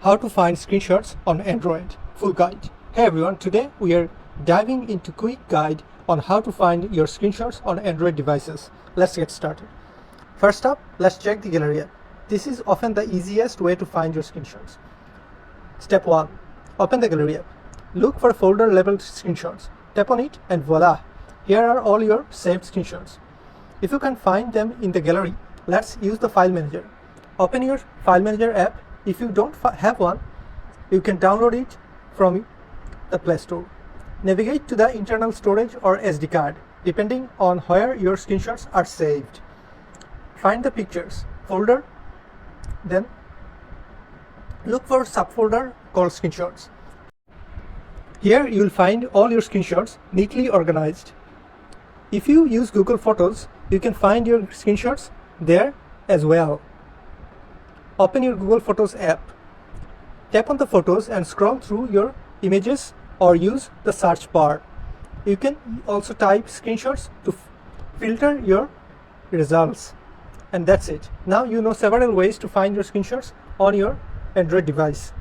How to find screenshots on Android full guide. Hey everyone, today we are diving into quick guide on how to find your screenshots on Android devices. Let's get started. First up, let's check the gallery app. This is often the easiest way to find your screenshots. Step 1. Open the gallery app. Look for folder labeled screenshots. Tap on it and voila! Here are all your saved screenshots. If you can find them in the gallery, let's use the file manager. Open your file manager app. If you don't have one, you can download it from the Play Store. Navigate to the internal storage or SD card, depending on where your screenshots are saved. Find the pictures folder, then look for subfolder called screenshots. Here you will find all your screenshots neatly organized. If you use Google Photos, you can find your screenshots there as well. Open your Google Photos app. Tap on the photos and scroll through your images or use the search bar. You can also type screenshots to filter your results. And that's it. Now you know several ways to find your screenshots on your Android device.